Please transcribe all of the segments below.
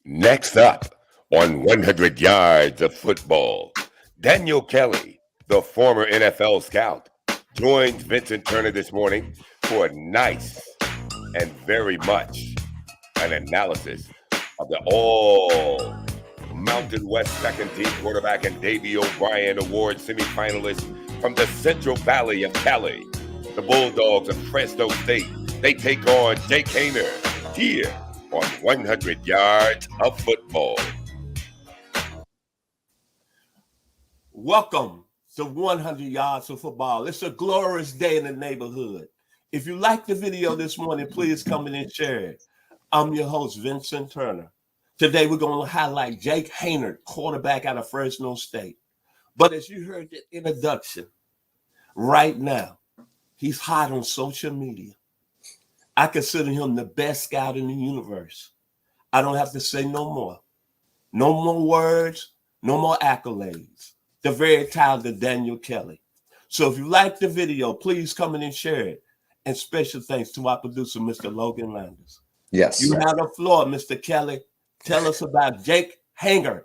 Next up on 100 Yards of Football, Daniel Kelly, the former NFL scout, joins Vincent Turner this morning for a nice and very much an analysis of the all Mountain West second team quarterback and Davey O'Brien Award semifinalist from the Central Valley of Cali. The Bulldogs of Fresno State, they take on Jake Haener here on 100 Yards of Football. Welcome to 100 Yards of Football. It's a glorious day in the neighborhood. If you like the video this morning, please come in and share it. I'm your host, Vincent Turner. Today, we're going to highlight Jake Haener, quarterback out of Fresno State. But as you heard the introduction, right now, he's hot on social media. I consider him the best scout in the universe. I don't have to say no more. No more words, no more accolades. The very talented Daniel Kelly. So if you like the video, please come in and share it. And special thanks to our producer, Mr. Logan Landers. Yes. You have the floor, Mr. Kelly. Tell us about Jake Haener,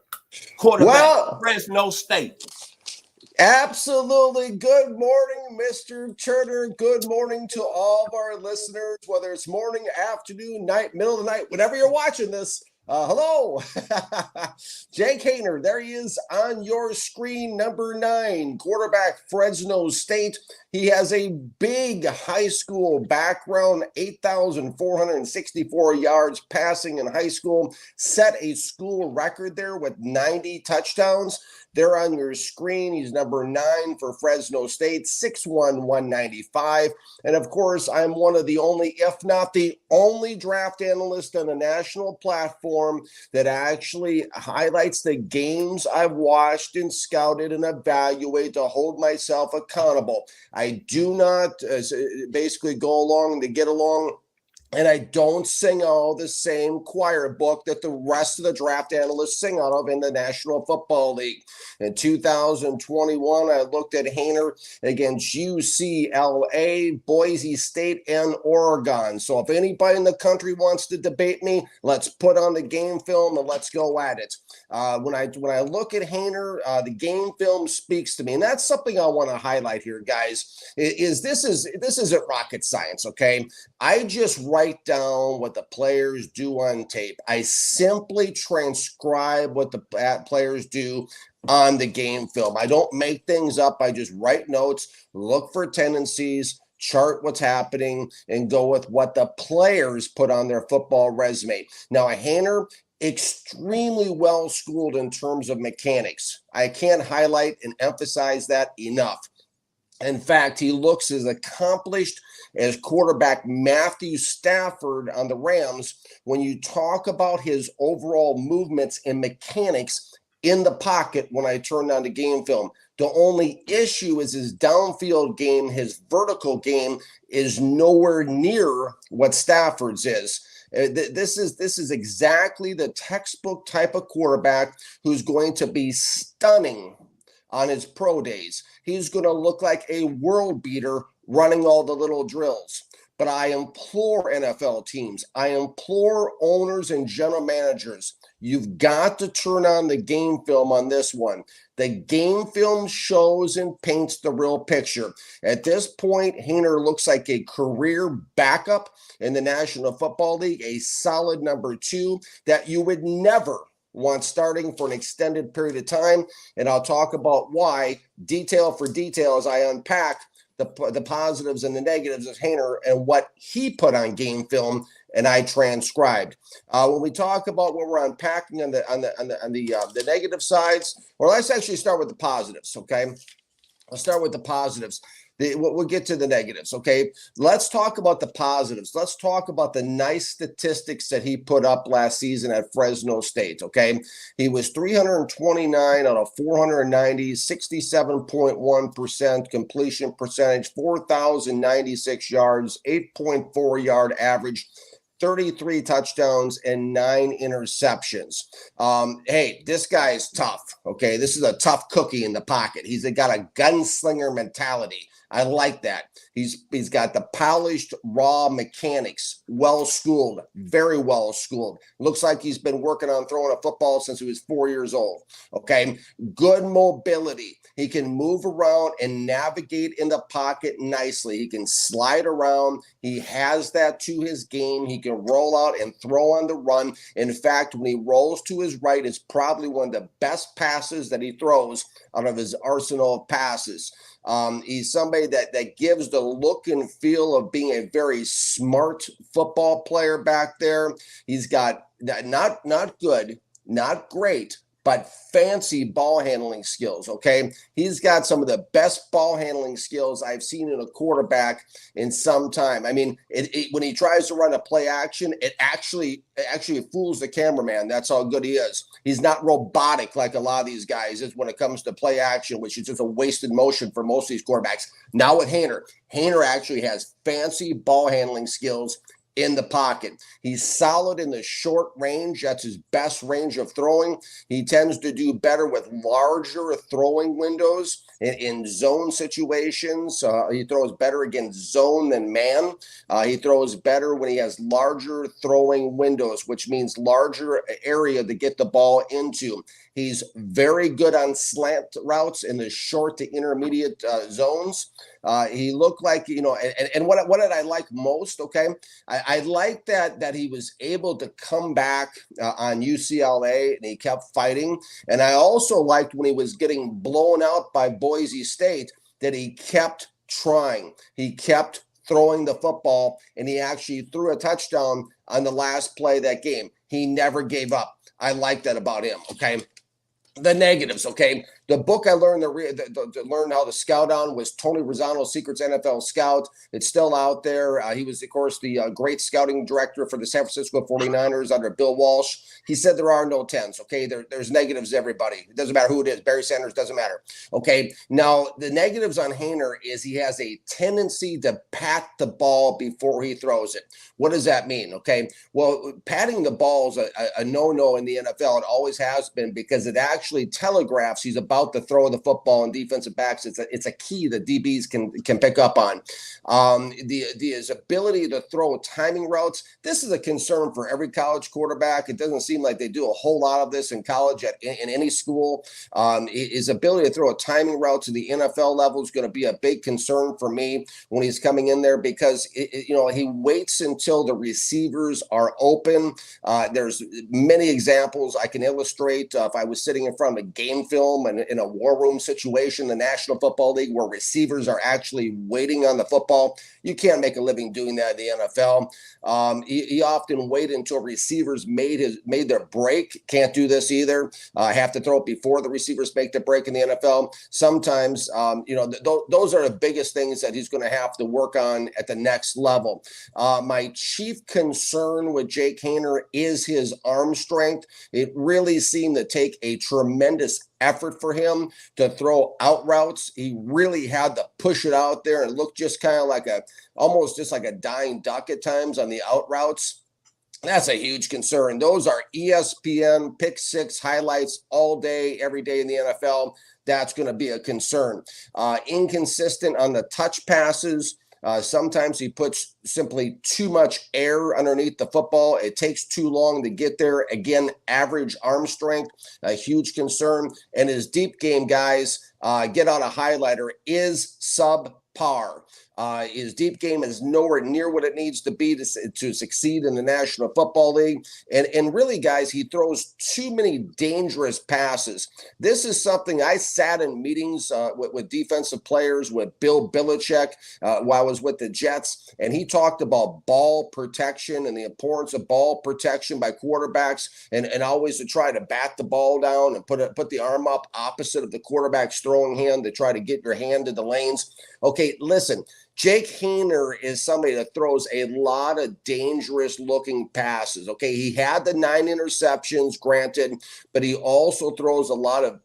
quarterback of Fresno State. Absolutely. Good morning, Mr. Turner. Good morning to all of our listeners, whether it's morning, afternoon, night, middle of the night, whenever you're watching this. Hello. Jake Haener, there he is on your screen, number 9, quarterback, Fresno State. He has a big high school background, 8,464 yards passing in high school, set a school record there with 90 touchdowns. There on your screen, he's number 9 for Fresno State, 6'1", 195. And of course, I'm one of the only, if not the only draft analyst on a national platform that actually highlights the games I've watched and scouted and evaluate to hold myself accountable. I do not basically go along to get along. And I don't sing out the same choir book that the rest of the draft analysts sing out of in the National Football League. In 2021, I looked at Haener against UCLA, Boise State, and Oregon. So if anybody in the country wants to debate me, let's put on the game film and let's go at it. When I look at Haener, the game film speaks to me, and that's something I want to highlight here, guys. This isn't rocket science, okay? I just write down what the players do on tape. I simply transcribe what the players do on the game film. I don't make things up. I just write notes, look for tendencies, chart what's happening, and go with what the players put on their football resume. Now, a Haener, extremely well schooled in terms of mechanics. I can't highlight and emphasize that enough. In fact, he looks as accomplished as quarterback Matthew Stafford on the Rams when you talk about his overall movements and mechanics in the pocket when I turn on the game film. The only issue is his downfield game, his vertical game is nowhere near what Stafford's is. This is exactly the textbook type of quarterback who's going to be stunning on his pro days. He's going to look like a world beater running all the little drills. But I implore NFL teams, I implore owners and general managers, you've got to turn on the game film on this one. The game film shows and paints the real picture. At this point, Haener looks like a career backup in the National Football League, a solid number 2 that you would never want starting for an extended period of time. And I'll talk about why, detail for detail, as I unpack the positives and the negatives of Haener and what he put on game film and I transcribed. When we talk about what we're unpacking on the negative sides, well, let's actually start with the positives. Okay, let's start with the positives. We'll get to the negatives, okay? Let's talk about the positives. Let's talk about the nice statistics that he put up last season at Fresno State, okay? He was 329 out of 490, 67.1% completion percentage, 4,096 yards, 8.4 yard average, 33 touchdowns and 9 interceptions. Hey, this guy's tough, okay? This is a tough cookie in the pocket. He's got a gunslinger mentality. I like that. He's got the polished, raw mechanics, well schooled, very well schooled. Looks like he's been working on throwing a football since he was 4 years old. Okay, good mobility. He can move around and navigate in the pocket nicely. He can slide around. He has that to his game. He can roll out and throw on the run. In fact, when he rolls to his right, it's probably one of the best passes that he throws out of his arsenal of passes. He's somebody that gives the look and feel of being a very smart football player back there. He's got not good, not great, but fancy ball handling skills, okay? He's got some of the best ball handling skills I've seen in a quarterback in some time. I mean, when he tries to run a play action, it actually fools the cameraman. That's how good he is. He's not robotic like a lot of these guys is when it comes to play action, which is just a wasted motion for most of these quarterbacks. Now with Haener actually has fancy ball handling skills in the pocket. He's solid in the short range. That's his best range of throwing. He tends to do better with larger throwing windows in zone situations. He throws better against zone than man. He throws better when he has larger throwing windows, which means larger area to get the ball into. He's very good on slant routes in the short to intermediate zones. He looked like, and what did I like most? Okay. I like that he was able to come back on UCLA and he kept fighting. And I also liked when he was getting blown out by Boise State that he kept trying. He kept throwing the football and he actually threw a touchdown on the last play of that game. He never gave up. I like that about him. Okay. The negatives, okay? The book I learned to learn how to scout on was Tony Rosano's Secrets NFL Scout. It's still out there. He was, of course, the great scouting director for the San Francisco 49ers under Bill Walsh. He said there are no 10s, okay? There's negatives, everybody. It doesn't matter who it is. Barry Sanders, doesn't matter, okay? Now, the negatives on Haener is he has a tendency to pat the ball before he throws it. What does that mean, okay? Well, patting the ball is a no-no in the NFL. It always has been because it actually telegraphs he's about to throw the football, and defensive backs, it's a key that DBs can pick up on. His ability to throw timing routes, this is a concern for every college quarterback. It doesn't seem like they do a whole lot of this in college in any school. His ability to throw a timing route to the NFL level is going to be a big concern for me when he's coming in there because he waits until the receivers are open. There's many examples I can illustrate. If I was sitting in front of a game film and in a war room situation, the National Football League, where receivers are actually waiting on the football, you can't make a living doing that in the NFL. He often wait until receivers made their break. Can't do this either. Have to throw it before the receivers make the break in the NFL. Sometimes, those are the biggest things that he's going to have to work on at the next level. My chief concern with Jake Haener is his arm strength. It really seemed to take a tremendous effort for him to throw out routes. He really had to push it out there and look just kind of like almost just like a dying duck at times on the out routes. That's a huge concern. Those are ESPN pick six highlights all day, every day in the NFL. That's going to be a concern. Inconsistent on the touch passes. Sometimes he puts simply too much air underneath the football. It takes too long to get there. Again, average arm strength, a huge concern. And his deep game, guys, get on a highlighter, is subpar. His deep game is nowhere near what it needs to be to succeed in the National Football League. And really, guys, he throws too many dangerous passes. This is something I sat in meetings with defensive players, with Bill Belichick while I was with the Jets, and he talked about ball protection and the importance of ball protection by quarterbacks and always to try to bat the ball down and put the arm up opposite of the quarterback's throwing hand to try to get your hand to the lanes. Okay, listen, Jake Haener is somebody that throws a lot of dangerous looking passes. Okay, he had the 9 interceptions, granted, but he also throws a lot of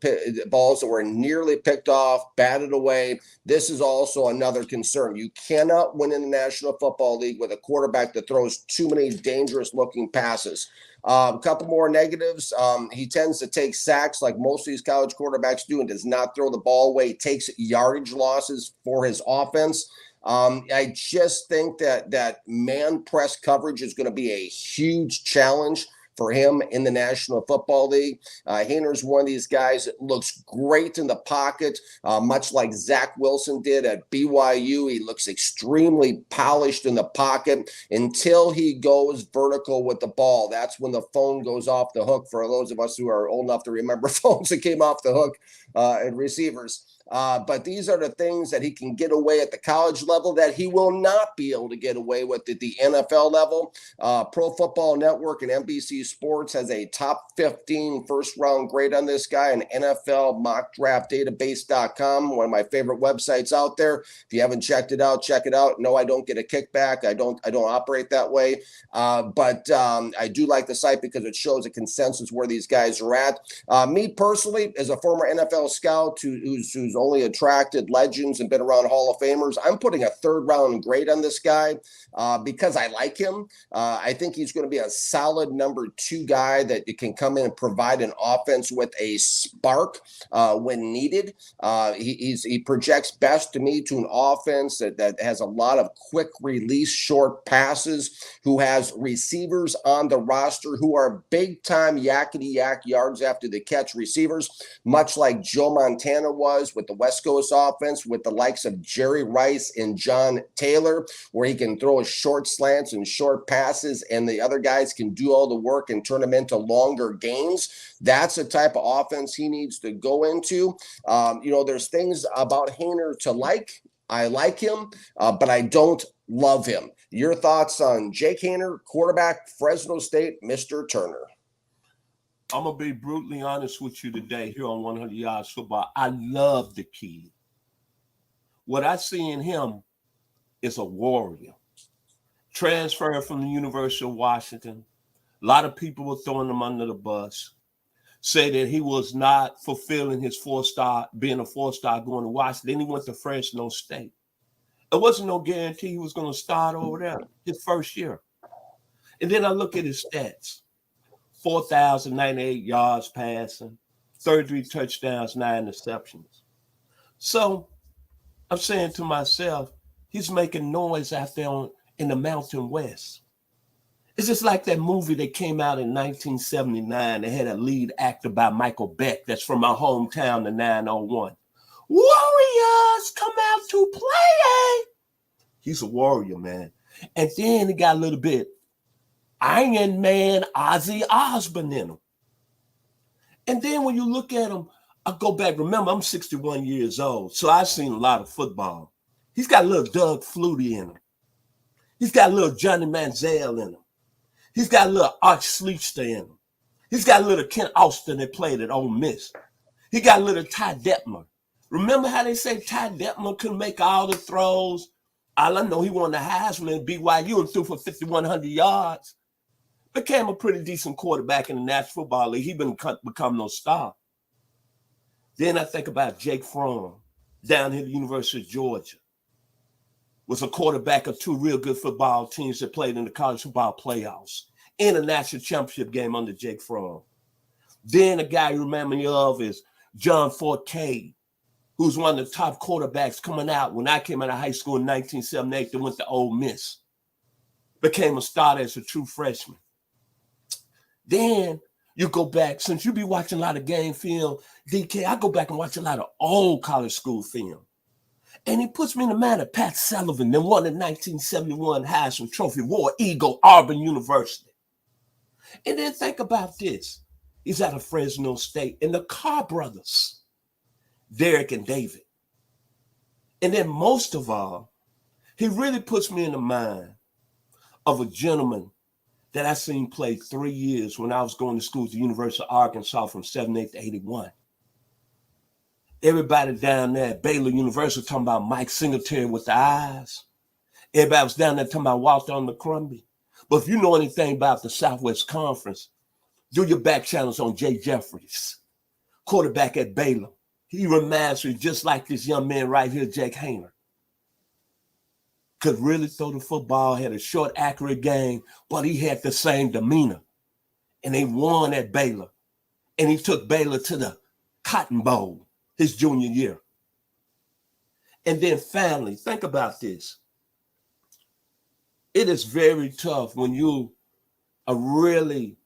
balls that were nearly picked off, batted away. This is also another concern. You cannot win in the National Football League with a quarterback that throws too many dangerous looking passes. A couple more negatives. He tends to take sacks like most of these college quarterbacks do and does not throw the ball away. He takes yardage losses for his offense. I just think that man press coverage is going to be a huge challenge for him in the National Football League. Haener's one of these guys that looks great in the pocket, much like Zach Wilson did at BYU. He looks extremely polished in the pocket until he goes vertical with the ball. That's when the phone goes off the hook for those of us who are old enough to remember phones that came off the hook and receivers. But these are the things that he can get away at the college level that he will not be able to get away with at the NFL level. Pro Football Network and NBC Sports has a top 15 first-round grade on this guy, and NFL mockdraftdatabase.com, one of my favorite websites out there. If you haven't checked it out, check it out. No, I don't get a kickback. I don't operate that way. But I do like the site because it shows a consensus where these guys are at. Me personally, as a former NFL scout who's only attracted legends and been around Hall of Famers, I'm putting a third-round grade on this guy because I like him. I think he's going to be a solid number 2 guy that can come in and provide an offense with a spark when needed. He projects best to me to an offense that has a lot of quick release, short passes, who has receivers on the roster who are big-time yakety-yak yards after the catch receivers, much like Joe Montana was with the West Coast offense with the likes of Jerry Rice and John Taylor, where he can throw short slants and short passes and the other guys can do all the work and turn them into longer gains. That's the type of offense he needs to go into. There's things about Haener to like. I like him, but I don't love him. Your thoughts on Jake Haener, quarterback, Fresno State, Mr. Turner? I'm going to be brutally honest with you today here on 100 Yards Football. I love the kid. What I see in him is a warrior. Transferred from the University of Washington. A lot of people were throwing him under the bus. Say that he was not fulfilling his being a 4-star going to Washington. Then he went to Fresno State. There wasn't no guarantee he was going to start over there his first year. And then I look at his stats. 4,098 yards passing, 33 touchdowns, 9 interceptions. So I'm saying to myself, he's making noise out there in the Mountain West. It's just like that movie that came out in 1979. They had a lead actor by Michael Beck that's from my hometown, the 901. Warriors come out to play. He's a warrior, man. And then he got a little bit Iron Man Ozzy Osbourne in him. And then when you look at him, I go back. Remember, I'm 61 years old, so I've seen a lot of football. He's got a little Doug Flutie in him. He's got a little Johnny Manziel in him. He's got a little Art Schlichter in him. He's got a little Ken Austin that played at Ole Miss. He got a little Ty Detmer. Remember how they say Ty Detmer couldn't make all the throws? All I know, he won the Heisman at BYU and threw for 5,100 yards. Became a pretty decent quarterback in the National Football League. He didn't become no star. Then I think about Jake Fromm down here at the University of Georgia. Was a quarterback of 2 real good football teams that played in the college football playoffs in a national championship game under Jake Fromm. Then a guy you remember me of is John Forte, who's one of the top quarterbacks coming out when I came out of high school in 1978 that went to Ole Miss. Became a starter as a true freshman. Then you go back, since you be watching a lot of game film, DK, I go back and watch a lot of old college school film. And he puts me in the mind of Pat Sullivan, that won the 1971 Heisman Trophy, War Eagle, Auburn University. And then think about this. He's out of Fresno State, and the Carr brothers, Derek and David. And then most of all, he really puts me in the mind of a gentleman that I seen play 3 years when I was going to school at the University of Arkansas from 78 to 81. Everybody down there at Baylor University talking about Mike Singletary with the eyes. Everybody was down there talking about Walter McCrumbie. But if you know anything about the Southwest Conference, do your back channels on Jay Jeffries, quarterback at Baylor. He reminds me just like this young man right here, Jake Haener. Could really throw the football, had a short, accurate game, but he had the same demeanor. and they won at Baylor. And he took Baylor to the Cotton Bowl his junior year. And then family, think about this. It is very tough when you are really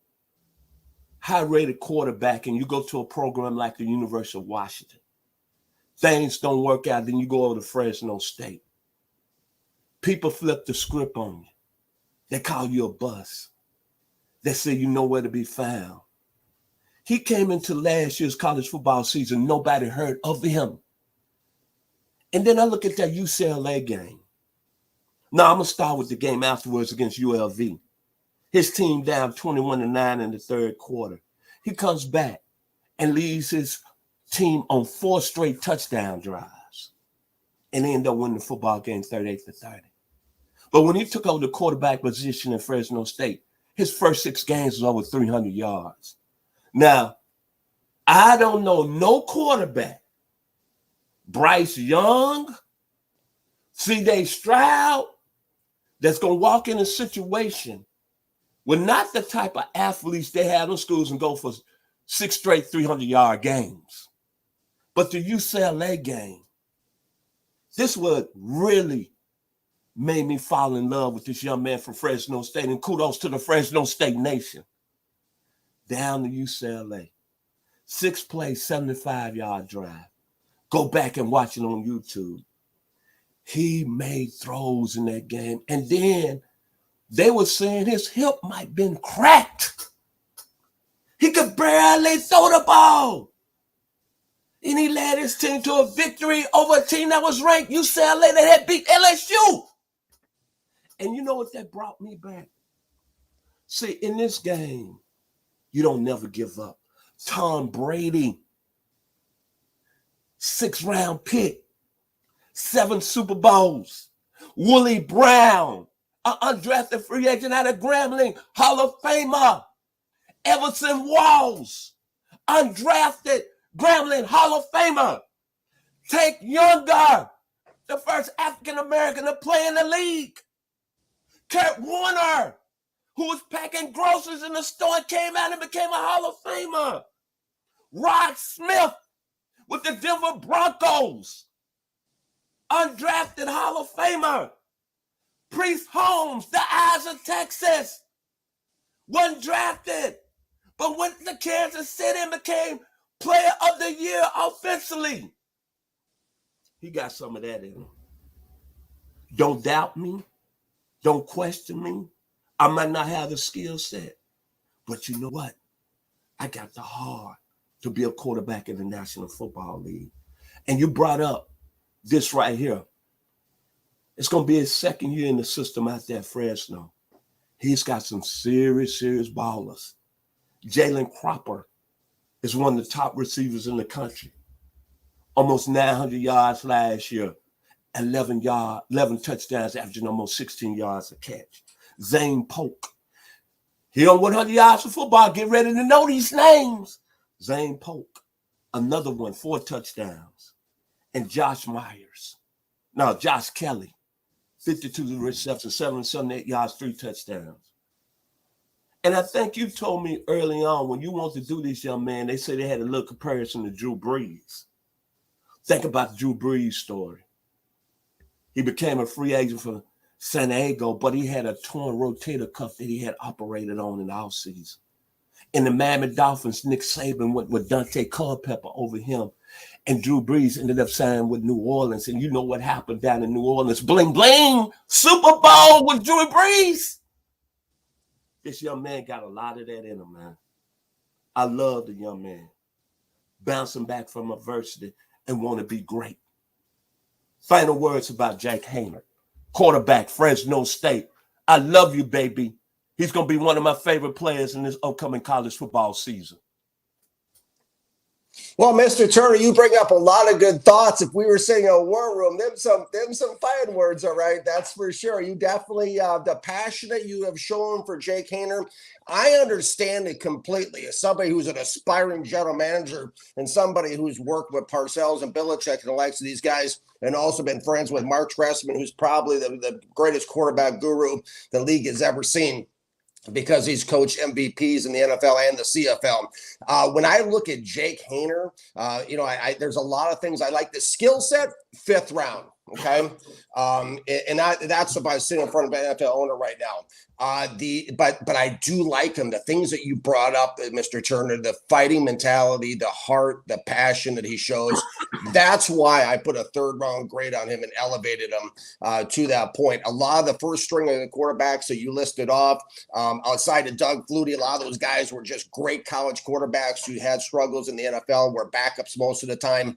high-rated quarterback and you go to a program like the University of Washington. Things don't work out, then you go over to Fresno State. People flip the script on you. They call you a bust. They say you nowhere to be found. He came into last year's college football season, nobody heard of him. And then I look at that UCLA game. Now, I'm going to start with the game afterwards against ULV. His team down 21-9 in the third quarter. He comes back and leads his team on 4 straight touchdown drives. And they end up winning the football game 38-30. But when he took over the quarterback position in Fresno State, his first 6 games was over 300 yards. Now, I don't know no quarterback, Bryce Young, C.J. Stroud, that's going to walk in a situation with not the type of athletes they have in schools and go for 6 straight 300-yard games. But the UCLA game, this would really made me fall in love with this young man from Fresno State, and kudos to the Fresno State Nation. Down to UCLA, 6-play, 75-yard drive. Go back and watch it on YouTube. He made throws in that game. And then they were saying his hip might have been cracked. He could barely throw the ball. And he led his team to a victory over a team that was ranked, UCLA, that had beat LSU. And you know what that brought me back? See, in this game, you don't never give up. Tom Brady, 6th-round pick, 7 Super Bowls. Willie Brown, an undrafted free agent out of Grambling, Hall of Famer. Everson Walls, undrafted Grambling, Hall of Famer. Tank Younger, the first African-American to play in the league. Kurt Warner, who was packing groceries in the store and came out and became a Hall of Famer. Rod Smith with the Denver Broncos, undrafted Hall of Famer. Priest Holmes, the Eyes of Texas, wasn't drafted, but went to Kansas City and became Player of the Year offensively. He got some of that in him. Don't doubt me. Don't question me. I might not have the skill set, but you know what? I got the heart to be a quarterback in the National Football League. And you brought up this right here. It's going to be his 2nd year in the system out there at Fresno. He's got some serious ballers. Jalen Cropper is one of the top receivers in the country. Almost 900 yards last year. 11 touchdowns, averaging almost 16 yards a catch. Zane Polk. He on 100 yards of football. Get ready to know these names. Zane Polk. Another one, 4 touchdowns. And Josh Kelly. 52 receptions, 778 yards, 3 touchdowns. And I think you told me early on when you wanted to do this, young man, they said they had a little comparison to Drew Brees. Think about the Drew Brees story. He became a free agent for San Diego, but he had a torn rotator cuff that he had operated on in the offseason. In the Miami Dolphins, Nick Saban went with Dante Culpepper over him, and Drew Brees ended up signing with New Orleans. And you know what happened down in New Orleans? Bling, bling, Super Bowl with Drew Brees. This young man got a lot of that in him, man. I love the young man. Bouncing back from adversity and want to be great. Final words about Jake Haener, quarterback, Fresno State. I love you, baby. He's going to be one of my favorite players in this upcoming college football season. Well, Mr. Turner, you bring up a lot of good thoughts. If we were sitting in a war room, them some fine words, all right? That's for sure. You definitely, the passion that you have shown for Jake Haener, I understand it completely. As somebody who's an aspiring general manager and somebody who's worked with Parcells and Belichick and the likes of these guys, and also been friends with Mark Trestman, who's probably the greatest quarterback guru the league has ever seen. because he's coached MVPs in the NFL and the CFL. When I look at Jake Haener, there's a lot of things I like. The skill set, 5th round. Okay. That's if I was sitting in front of an NFL owner right now. But I do like him. The things that you brought up, Mr. Turner, the fighting mentality, the heart, the passion that he shows. That's why I put a 3rd round grade on him and elevated him to that point. A lot of the first string of the quarterbacks that you listed off, outside of Doug Flutie, a lot of those guys were just great college quarterbacks who had struggles in the NFL, were backups most of the time.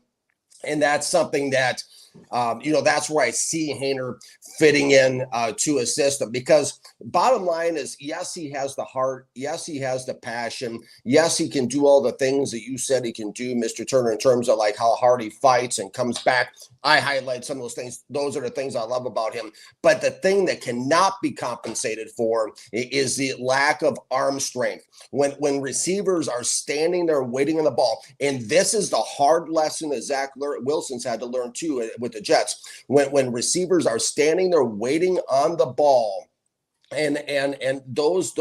And that's something that, that's where I see Haener fitting in to a system, because bottom line is, yes, he has the heart. Yes, he has the passion. Yes, he can do all the things that you said he can do, Mr. Turner, in terms of like how hard he fights and comes back. I highlight some of those things. Those are the things I love about him. But the thing that cannot be compensated for is the lack of arm strength. When receivers are standing there waiting on the ball, and this is the hard lesson that Zach Wilson's had to learn too with the Jets. When receivers are standing there waiting on the ball, and those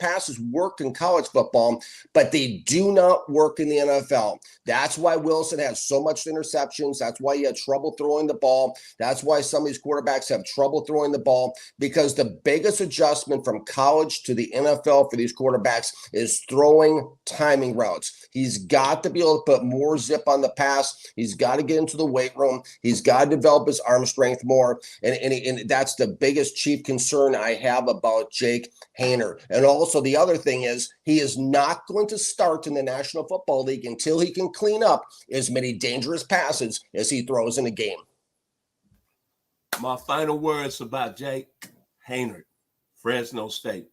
passes worked in college football, but they do not work in the NFL. That's why Wilson has so much interceptions. That's why he had trouble throwing the ball. That's why some of these quarterbacks have trouble throwing the ball, because the biggest adjustment from college to the NFL for these quarterbacks is throwing timing routes. He's got to be able to put more zip on the pass. He's got to get into the weight room. He's got to develop his arm strength more. And that's the biggest chief concern I have about Jake Haener. And also the other thing is, he is not going to start in the National Football League until he can clean up as many dangerous passes as he throws in a game. My final words about Jake Haener, Fresno State.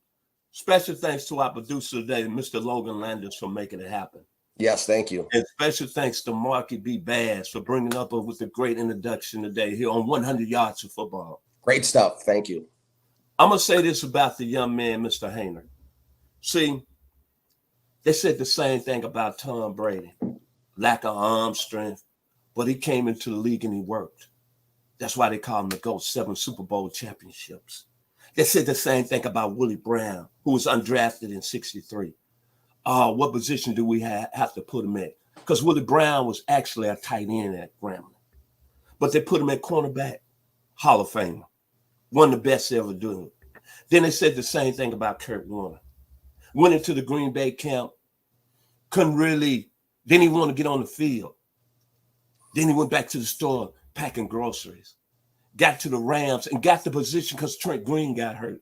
Special thanks to our producer today, Mr. Logan Landers, for making it happen. Yes, thank you. And special thanks to Marky B. Bass for bringing up with a great introduction today here on 100 Yards of Football. Great stuff. Thank you. I'm going to say this about the young man, Mr. Haener. See, they said the same thing about Tom Brady. Lack of arm strength, but he came into the league and he worked. That's why they call him the GOAT, 7 Super Bowl championships. They said the same thing about Willie Brown, who was undrafted in 63. What position do we have to put him in? Because Willie Brown was actually a tight end at Grambling. But they put him at cornerback, Hall of Famer. One of the best to ever do it. Then they said the same thing about Kurt Warner. Went into the Green Bay camp, didn't even want to get on the field. Then he went back to the store packing groceries. Got to the Rams and got the position because Trent Green got hurt.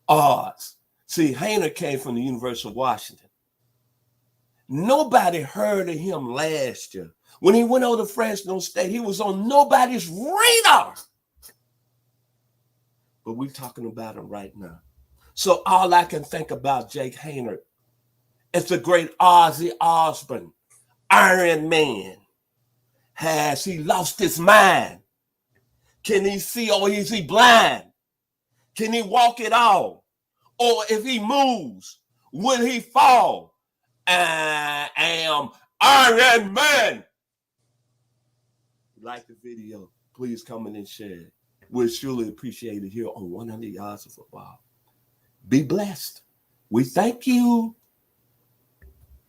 Odds. See, Haener came from the University of Washington. Nobody heard of him last year. When he went over to Fresno State, he was on nobody's radar. But we're talking about him right now. So all I can think about Jake Haener is the great Ozzy Osbourne, Iron Man. Has he lost his mind? Can he see, or is he blind? Can he walk at all? Or if he moves, will he fall? I am Iron Man. If you like the video, please comment and share it. We'll surely appreciate it here on 100 Yards of Football. Be blessed. We thank you.